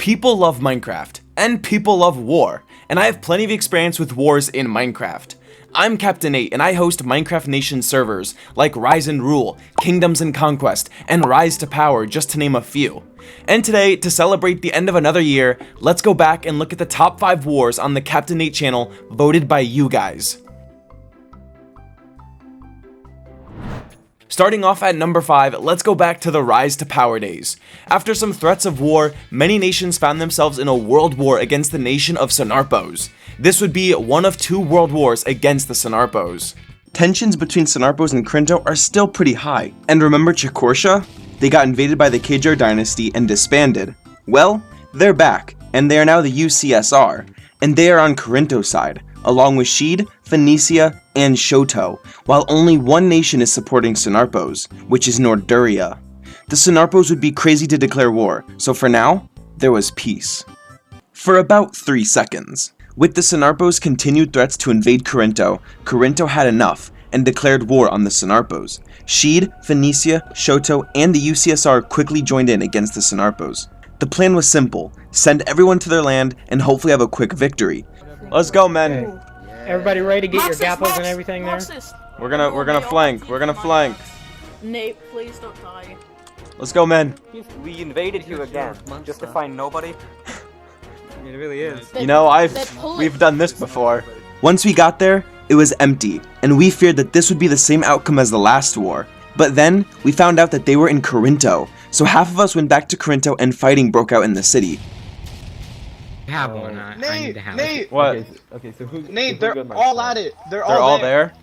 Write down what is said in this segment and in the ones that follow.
People love Minecraft, and people love war, and I have plenty of experience with wars in Minecraft. I'm CaptainNate, and I host Minecraft Nation servers like Rise and Rule, Kingdoms and Conquest, and Rise to Power, just to name a few. And today, to celebrate the end of another year, let's go back and look at the top 5 wars on the CaptainNate channel voted by you guys. Starting off at number 5, let's go back to the Rise to Power days. After some threats of war, many nations found themselves in a world war against the nation of Sonarpos. This would be one of 2 world wars against the Sonarpos. Tensions between Sonarpos and Crinto are still pretty high, and remember Chikortia? They got invaded by the Cavier dynasty and disbanded. Well, they're back, and they are now the UCSR, and they are on Crinto's side, along with Sheed, Phoenicia, and Shoto, while only one nation is supporting Sonarpos, which is Norduria. The Sonarpos would be crazy to declare war, so for now, there was peace. For about 3 seconds. With the Sonarpos' continued threats to invade Crinto had enough and declared war on the Sonarpos. Sheed, Phoenicia, Shoto, and the UCSR quickly joined in against the Sonarpos. The plan was simple: send everyone to their land and hopefully have a quick victory. Let's go, men. Everybody ready to get your gappos and everything there? We're gonna flank. We're gonna flank. Nate, please don't die. Let's go, men. We invaded you again, just to find nobody. It really is. You know, we've done this before. Once we got there, it was empty, and we feared that this would be the same outcome as the last war. But then, we found out that they were in Crinto, so half of us went back to Crinto and fighting broke out in the city. Have one. I need to have Nate! it. What? Okay, so who's Nate, they're all at it. They're all there?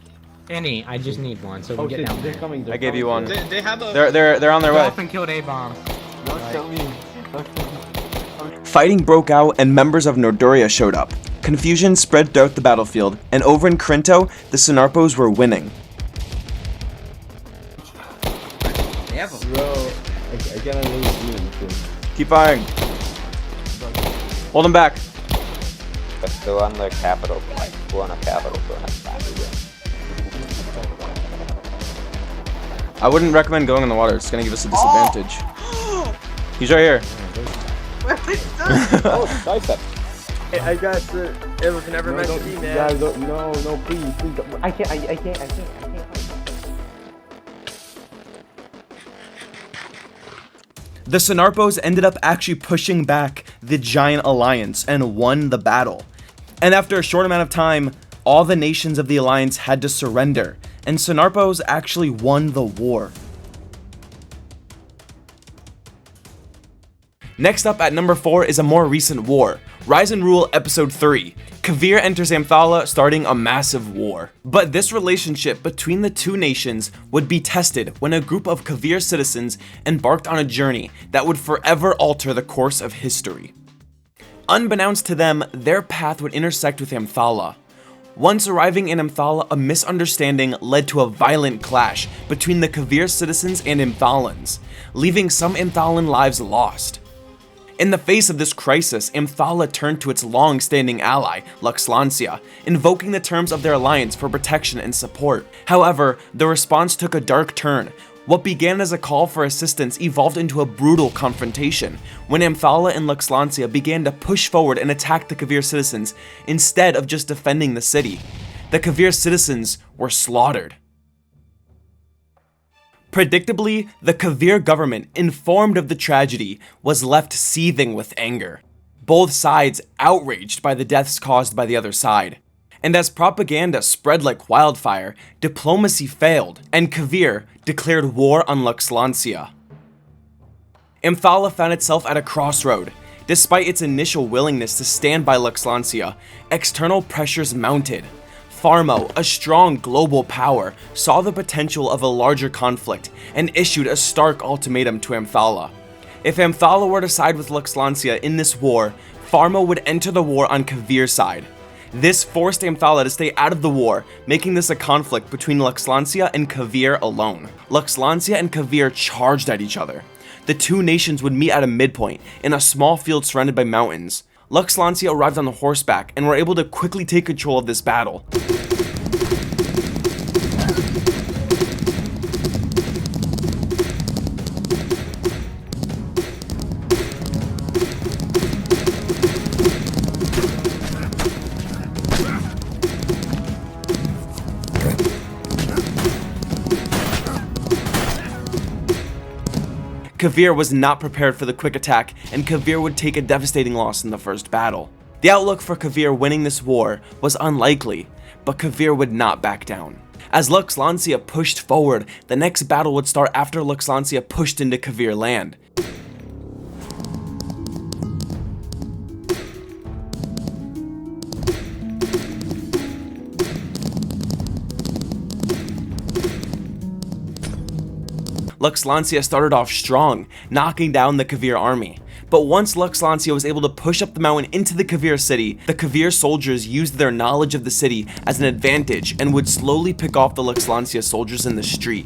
Any, I just need one, so we get down. They're coming. I gave you one. They have a... They're on their way. Dolphin killed A-bomb. Don't kill me. Fighting broke out and members of Norduria showed up. Confusion spread throughout the battlefield, and over in Crinto, the Sonarpos were winning. Bro, I cannot lose you. Keep firing. Hold them back. Still on the capital, like, on a capital, so not bad. I wouldn't recommend going in the water, it's gonna give us a disadvantage. He's right here. Oh, tricep. Hey, I got it was never meant to be, man. Guys, no, please, don't. I can't. The Sonarpos ended up actually pushing back the Giant Alliance and won the battle. And after a short amount of time, all the nations of the Alliance had to surrender, and Sonarpos actually won the war. Next up at number 4 is a more recent war, Rise and Rule Episode 3. Cavier enters Amthala, starting a massive war. But this relationship between the two nations would be tested when a group of Cavier citizens embarked on a journey that would forever alter the course of history. Unbeknownst to them, their path would intersect with Amthala. Once arriving in Amthala, a misunderstanding led to a violent clash between the Cavier citizens and Amthalans, leaving some Amthalan lives lost. In the face of this crisis, Amthala turned to its long-standing ally, Luxlancia, invoking the terms of their alliance for protection and support. However, the response took a dark turn. What began as a call for assistance evolved into a brutal confrontation, when Amthala and Luxlancia began to push forward and attack the Cavier citizens instead of just defending the city. The Cavier citizens were slaughtered. Predictably, the Cavier government, informed of the tragedy, was left seething with anger. Both sides outraged by the deaths caused by the other side. And as propaganda spread like wildfire, diplomacy failed, and Cavier declared war on Luxlancia. Amthala found itself at a crossroad. Despite its initial willingness to stand by Luxlancia, external pressures mounted. Pharmo, a strong global power, saw the potential of a larger conflict and issued a stark ultimatum to Amthala. If Amthala were to side with Luxlancia in this war, Pharmo would enter the war on Cavier's side. This forced Amthala to stay out of the war, making this a conflict between Luxlancia and Cavier alone. Luxlancia and Cavier charged at each other. The two nations would meet at a midpoint, in a small field surrounded by mountains. Luxlancia arrived on horseback and were able to quickly take control of this battle. Cavier was not prepared for the quick attack, and Cavier would take a devastating loss in the first battle. The outlook for Cavier winning this war was unlikely, but Cavier would not back down. As Luxlancia pushed forward, the next battle would start after Luxlancia pushed into Cavier land. Luxlancia started off strong, knocking down the Cavier army. But once Luxlancia was able to push up the mountain into the Cavier city, the Cavier soldiers used their knowledge of the city as an advantage and would slowly pick off the Luxlancia soldiers in the street.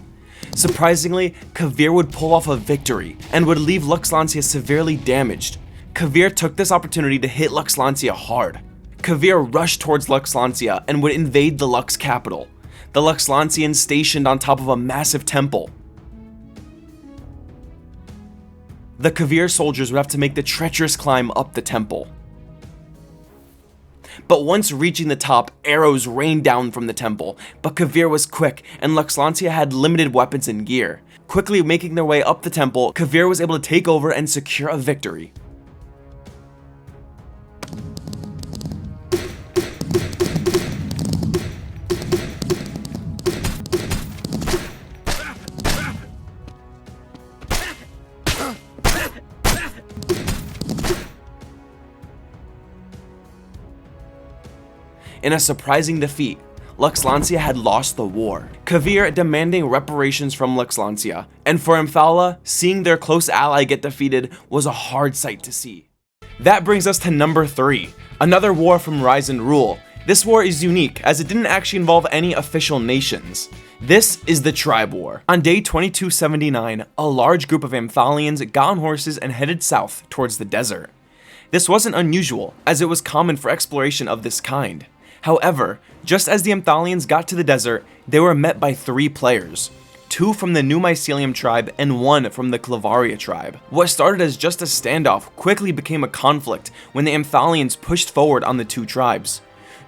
Surprisingly, Cavier would pull off a victory and would leave Luxlancia severely damaged. Cavier took this opportunity to hit Luxlancia hard. Cavier rushed towards Luxlancia and would invade the Lux capital. The Luxlancians stationed on top of a massive temple. The Cavier soldiers would have to make the treacherous climb up the temple. But once reaching the top, arrows rained down from the temple, but Cavier was quick and Luxlancia had limited weapons and gear. Quickly making their way up the temple, Cavier was able to take over and secure a victory. In a surprising defeat, Luxlancia had lost the war, Cavier demanding reparations from Luxlancia, and for Amphala, seeing their close ally get defeated was a hard sight to see. That brings us to number 3, another war from Rise and Rule. This war is unique as it didn't actually involve any official nations. This is the Tribe War. On day 2279, a large group of Amphalians got on horses and headed south towards the desert. This wasn't unusual, as it was common for exploration of this kind. However, just as the Amphalians got to the desert, they were met by 3 players. 2 from the New Mycelium tribe and 1 from the Clavaria tribe. What started as just a standoff quickly became a conflict when the Amphalians pushed forward on the 2 tribes.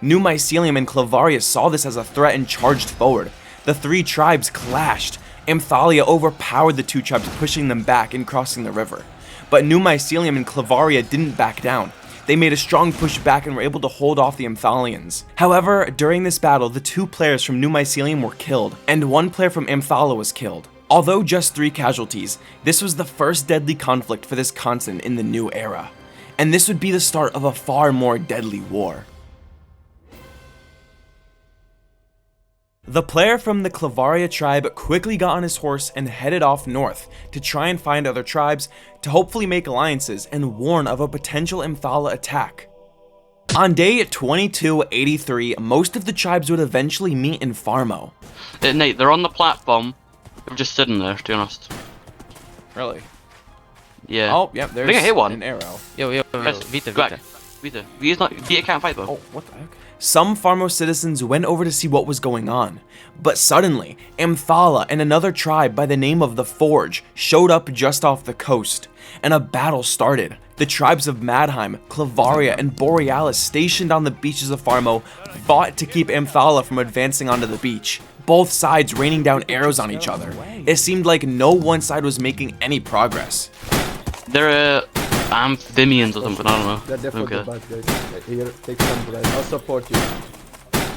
New Mycelium and Clavaria saw this as a threat and charged forward. The 3 tribes clashed. Amphalia overpowered the 2 tribes, pushing them back and crossing the river. But New Mycelium and Clavaria didn't back down. They made a strong push back and were able to hold off the Amphalians. However, during this battle, the 2 players from New Mycelium were killed, and 1 player from Amphala was killed. Although just 3 casualties, this was the first deadly conflict for this continent in the new era. And this would be the start of a far more deadly war. The player from the Clavaria tribe quickly got on his horse and headed off north to try and find other tribes to hopefully make alliances and warn of a potential Amphala attack. On day 2283, most of the tribes would eventually meet in Farmo. Nate, they're on the platform. They're just sitting there, to be honest. Really? Yeah. Oh, yep, there's I think I hit one. an arrow. Yo, Vita. Vita can't fight though. Oh, what the heck? Some Farmo citizens went over to see what was going on, but suddenly, Amphala and another tribe by the name of the Forge showed up just off the coast, and a battle started. The tribes of Madheim, Clavaria, and Borealis stationed on the beaches of Farmo fought to keep Amphala from advancing onto the beach, both sides raining down arrows on each other. It seemed like no one side was making any progress. They're amphibians or something, I don't know. They're definitely bad guys. Here, take some bread. I'll support you.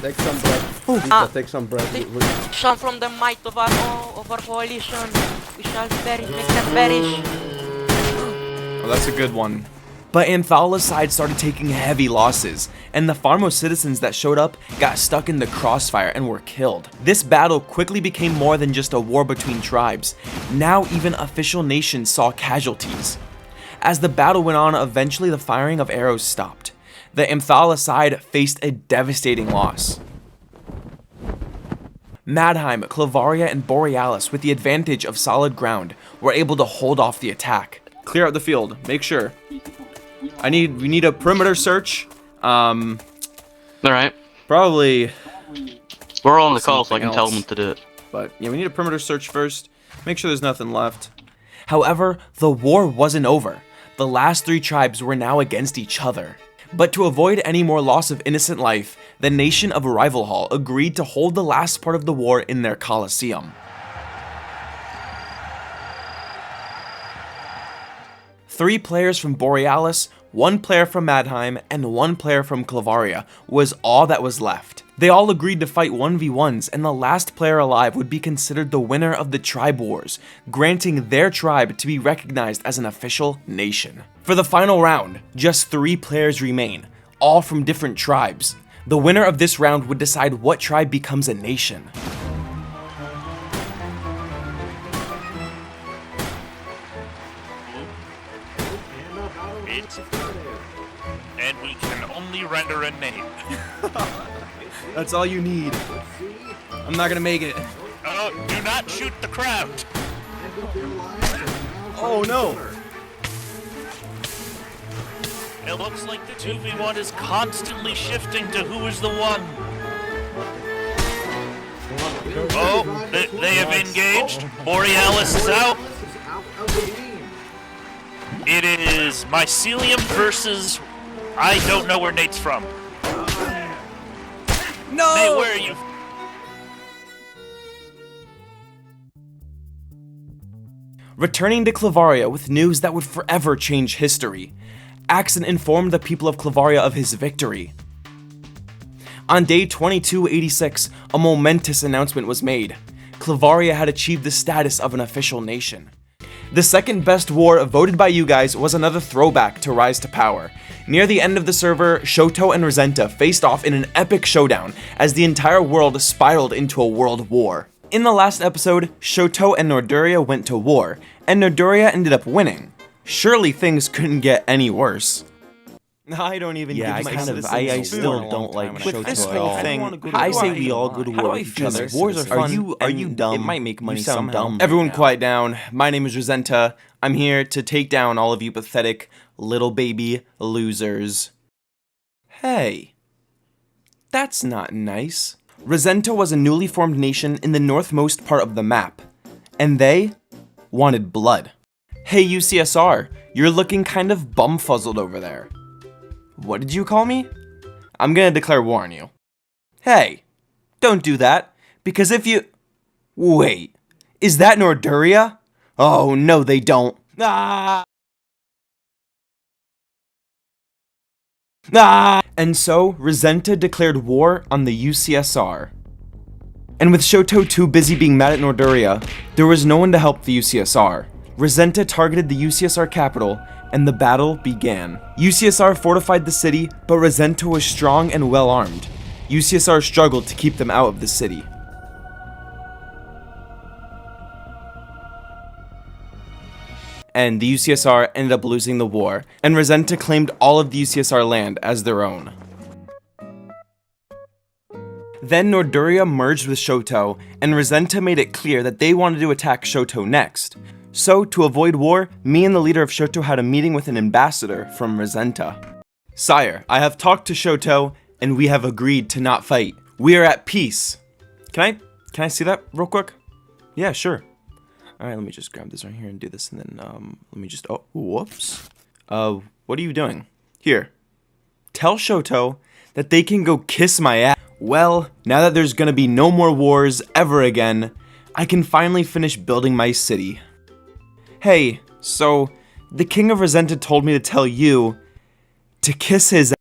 Take some bread. Vita, take some bread. Shun from the might of our coalition. We shall perish, make them perish. Oh, that's a good one. But Amphala's side started taking heavy losses, and the Farmo citizens that showed up got stuck in the crossfire and were killed. This battle quickly became more than just a war between tribes. Now even official nations saw casualties. As the battle went on, eventually the firing of arrows stopped. The Amphala side faced a devastating loss. Madheim, Clavaria, and Borealis, with the advantage of solid ground, were able to hold off the attack. Clear out the field, make sure. We need a perimeter search. Alright. Probably. We're all on the call, so I something can tell else. them to do it. But yeah, we need a perimeter search first. Make sure there's nothing left. However, the war wasn't over. The last 3 tribes were now against each other. But to avoid any more loss of innocent life, the nation of Arrival Hall agreed to hold the last part of the war in their Colosseum. 3 players from Borealis, 1 player from Madheim, and 1 player from Clavaria was all that was left. They all agreed to fight 1v1s, and the last player alive would be considered the winner of the Tribe Wars, granting their tribe to be recognized as an official nation. For the final round, just 3 players remain, all from different tribes. The winner of this round would decide what tribe becomes a nation. And we can only render a name. That's all you need. I'm not gonna make it. Oh, do not shoot the crowd. Oh no! It looks like the 2v1 is constantly shifting to who is the one. Oh, they have engaged. Borealis is out. It is Mycelium versus... I don't know where Nate's from. No! Nate, where are you? Returning to Clavaria with news that would forever change history, Axon informed the people of Clavaria of his victory. On day 2286, a momentous announcement was made. Clavaria had achieved the status of an official nation. The second best war voted by you guys was another throwback to Rise to Power. Near the end of the server, Shoto and Renta faced off in an epic showdown as the entire world spiraled into a world war. In the last episode, Shoto and Norduria went to war, and Norduria ended up winning. Surely things couldn't get any worse. I don't even Yeah, I still don't like Shoto this at whole all. thing. I say we all go to war with each other. Wars are fun. Are you dumb? It might make money You sound somehow. dumb Everyone right now. quiet down. My name is Renta. I'm here to take down all of you pathetic little baby losers. Hey. That's not nice. Renta was a newly formed nation in the northmost part of the map. And they wanted blood. Hey UCSR, you're looking kind of bumfuzzled over there. What did you call me? I'm gonna declare war on you. Hey, don't do that, because if you... Wait, is that Norduria? Oh, no they don't. Ah! Ah! And so, Renta declared war on the UCSR. And with Shoto too busy being mad at Norduria, there was no one to help the UCSR. Renta targeted the UCSR capital, and the battle began. UCSR fortified the city, but Renta was strong and well armed. UCSR struggled to keep them out of the city. And the UCSR ended up losing the war, and Renta claimed all of the UCSR land as their own. Then Norduria merged with Shoto, and Renta made it clear that they wanted to attack Shoto next. So, to avoid war, me and the leader of Shoto had a meeting with an ambassador from Renta. Sire, I have talked to Shoto, and we have agreed to not fight. We are at peace. Can I see that real quick? Yeah, sure. Alright, let me just grab this right here and do this, and then, let me just, oh, whoops. What are you doing? Here. Tell Shoto that they can go kiss my ass. Well, now that there's gonna be no more wars ever again, I can finally finish building my city. Hey, so, the King of Renta told me to tell you to kiss his ass.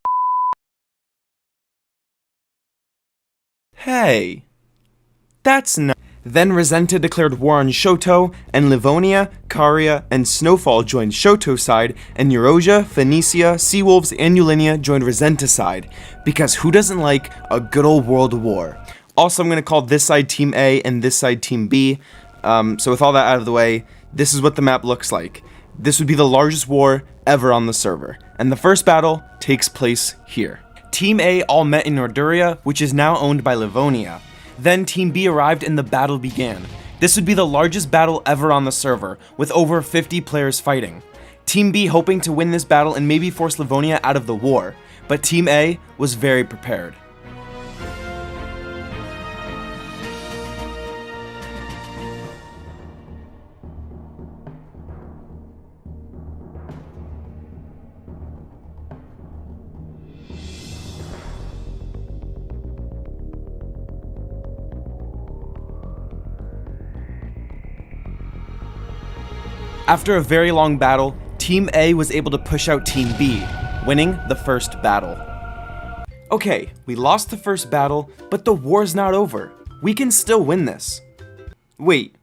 Hey, that's not. Then Renta declared war on Shoto, and Livonia, Caria, and Snowfall joined Shoto's side, and Eurosia, Phoenicia, Seawolves, and Eulinia joined Renta's side, because who doesn't like a good old world war? Also, I'm going to call this side Team A and this side Team B. So with all that out of the way, this is what the map looks like. This would be the largest war ever on the server, and the first battle takes place here. Team A all met in Norduria, which is now owned by Livonia. Then Team B arrived and the battle began. This would be the largest battle ever on the server, with over 50 players fighting. Team B hoping to win this battle and maybe force Livonia out of the war, but Team A was very prepared. After a very long battle, Team A was able to push out Team B, winning the first battle. Okay, we lost the first battle, but the war's not over. We can still win this. Wait,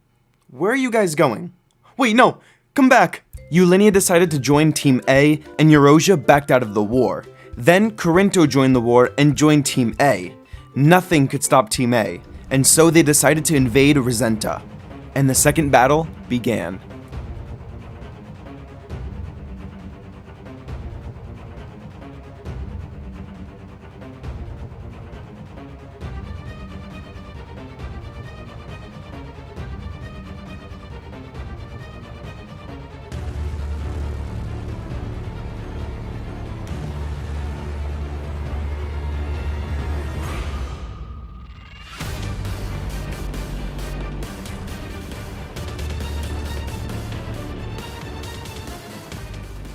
where are you guys going? Wait, no, come back! Eulenia decided to join Team A, and Eurasia backed out of the war. Then Corinto joined the war and joined Team A. Nothing could stop Team A, and so they decided to invade Renta. And the second battle began.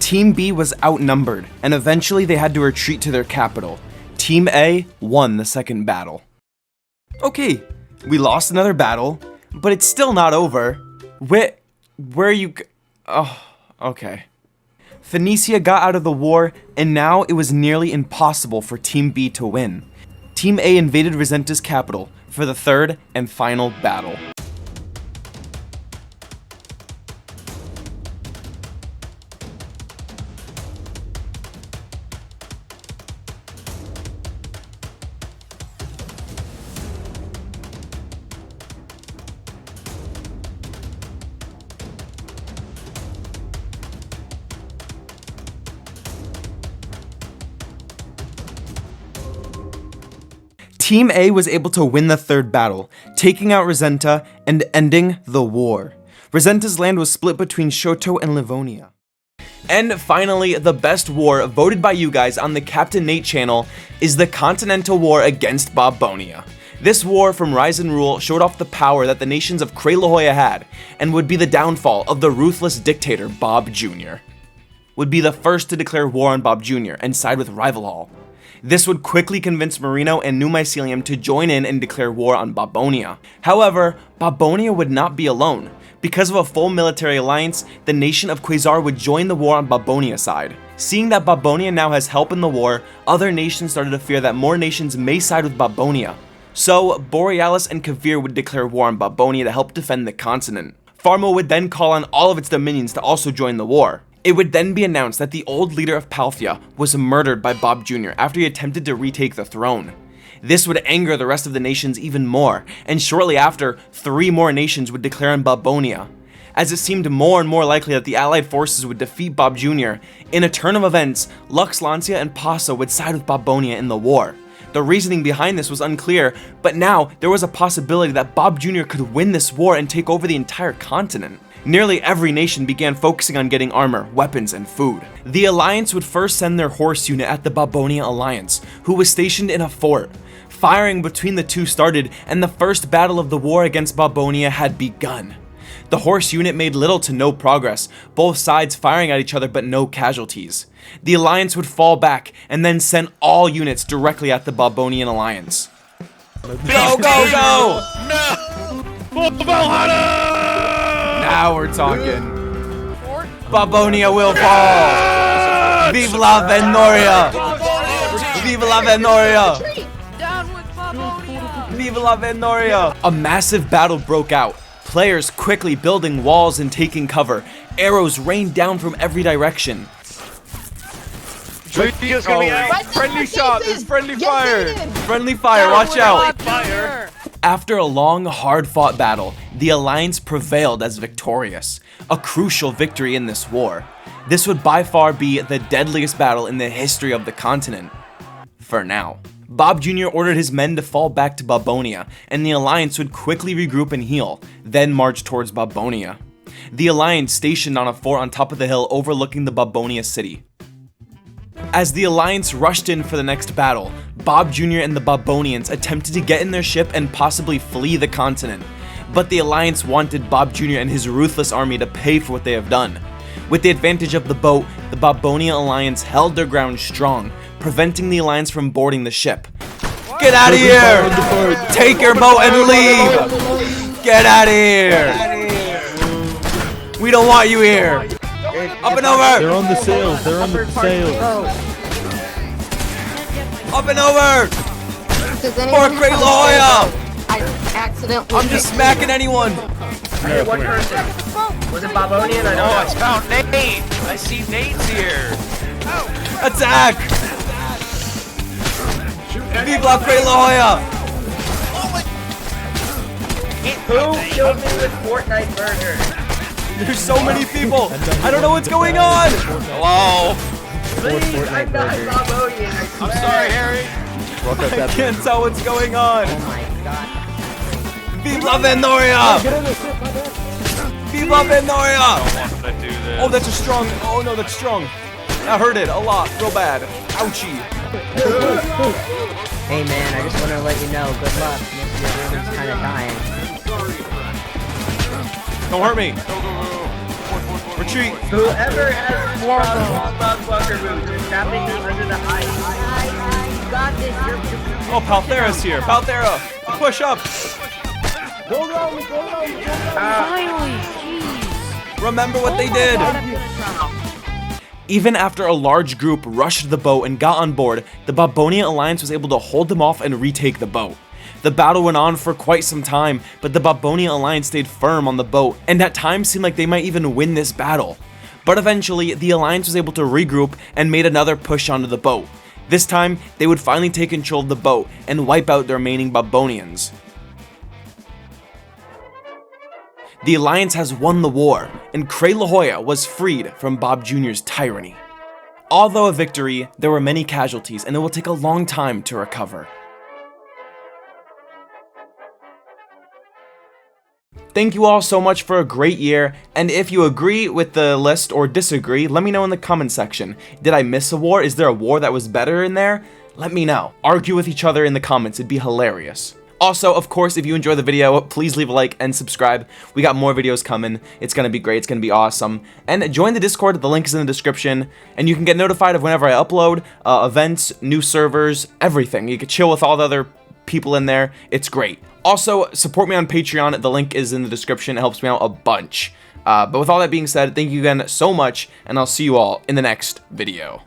Team B was outnumbered, and eventually they had to retreat to their capital. Team A won the second battle. Okay, we lost another battle, but it's still not over. Where are you oh, okay. Phoenicia got out of the war, and now it was nearly impossible for Team B to win. Team A invaded Renta's capital for the third and final battle. Team A was able to win the third battle, taking out Renta and ending the war. Renta's land was split between Shoto and Livonia. And finally, the best war voted by you guys on the CaptainNate channel is the Continental War against Bonia. This war from Rise and Rule showed off the power that the nations of Cre La Hoya had, and would be the downfall of the ruthless dictator Bob Jr. Would be the first to declare war on Bob Jr. and side with Rival Hall. This would quickly convince Marino and New Mycelium to join in and declare war on Bonia. However, Bonia would not be alone. Because of a full military alliance, the nation of Quasar would join the war on Bobonia's side. Seeing that Bonia now has help in the war, other nations started to fear that more nations may side with Bonia. So, Borealis and Cavier would declare war on Bonia to help defend the continent. Pharma would then call on all of its dominions to also join the war. It would then be announced that the old leader of Palthia was murdered by Bob Jr. after he attempted to retake the throne. This would anger the rest of the nations even more, and shortly after, 3 more nations would declare on Bonia. As it seemed more and more likely that the allied forces would defeat Bob Jr., in a turn of events, Lux Lancia and Paso would side with Bonia in the war. The reasoning behind this was unclear, but now there was a possibility that Bob Jr. could win this war and take over the entire continent. Nearly every nation began focusing on getting armor, weapons, and food. The Alliance would first send their horse unit at the Bonia Alliance, who was stationed in a fort. Firing between the two started, and the first battle of the war against Bonia had begun. The horse unit made little to no progress, both sides firing at each other but no casualties. The Alliance would fall back, and then send all units directly at the Bobonian Alliance. Go, go, go! No! Now we're talking. Bonia will fall! Vive la Venoria! Vive la Venoria! Down with Bonia! Vive la Venoria! A massive battle broke out. Players quickly building walls and taking cover. Arrows rained down from every direction. Friendly shot! There's friendly fire! Friendly fire, watch out! Fire! After a long, hard-fought battle, the Alliance prevailed as victorious, a crucial victory in this war. This would by far be the deadliest battle in the history of the continent. For now. Bob Jr. ordered his men to fall back to Bonia, and the Alliance would quickly regroup and heal, then march towards Bonia. The Alliance stationed on a fort on top of the hill overlooking the Bonia city. As the Alliance rushed in for the next battle, Bob Jr. and the Bobonians attempted to get in their ship and possibly flee the continent. But the Alliance wanted Bob Jr. and his ruthless army to pay for what they have done. With the advantage of the boat, the Bonia Alliance held their ground strong, preventing the Alliance from boarding the ship. Get out of here! Take your boat and leave! Get out of here! We don't want you here! Up and over! They're on the sails. They're on the sails. Up and over! Does For anyone Great have La Jolla! I accidentally. I'm just smacking anyone! Hey, one person. Was it Bonia? I don't know. It's CaptainNate. I see Nate's here. Attack! Vive la Great La Jolla! Who killed me with Fortnite burger? There's so many people! I don't know what's going on! Hello. Please, I'm not Bonia. I'm sorry, Harry. I can't tell what's going on! Oh my god. Vive la Venoria! Vive la Venoria! I don't want to do this. Oh, that's a strong. Oh no, that's strong. I heard it a lot, real bad. Ouchie. Hey man, I just want to let you know, good luck. Most of your room's kind of dying. Don't hurt me. Retreat. Whoever has bunker room is trapping me under the ice. You got this. Oh, Palthera's here. Palthera, push up. Finally, jeez. Remember what they did. Even after a large group rushed the boat and got on board, the Bonia Alliance was able to hold them off and retake the boat. The battle went on for quite some time, but the Bonia Alliance stayed firm on the boat, and at times seemed like they might even win this battle. But eventually, the Alliance was able to regroup and made another push onto the boat. This time, they would finally take control of the boat and wipe out the remaining Bobonians. The Alliance has won the war, and Great La Jolla was freed from Bob Jr.'s tyranny. Although a victory, there were many casualties, and it will take a long time to recover. Thank you all so much for a great year, and if you agree with the list or disagree, let me know in the comment section. Did I miss a war? Is there a war that was better in there? Let me know. Argue with each other in the comments, it'd be hilarious. Also, of course, if you enjoy the video, please leave a like and subscribe. We got more videos coming. It's gonna be great, it's gonna be awesome. And join the Discord, the link is in the description, and you can get notified of whenever I upload, events, new servers, everything. You can chill with all the other people in there, it's great. Also, support me on Patreon, the link is in the description, it helps me out a bunch. But with all that being said, thank you again so much, and I'll see you all in the next video.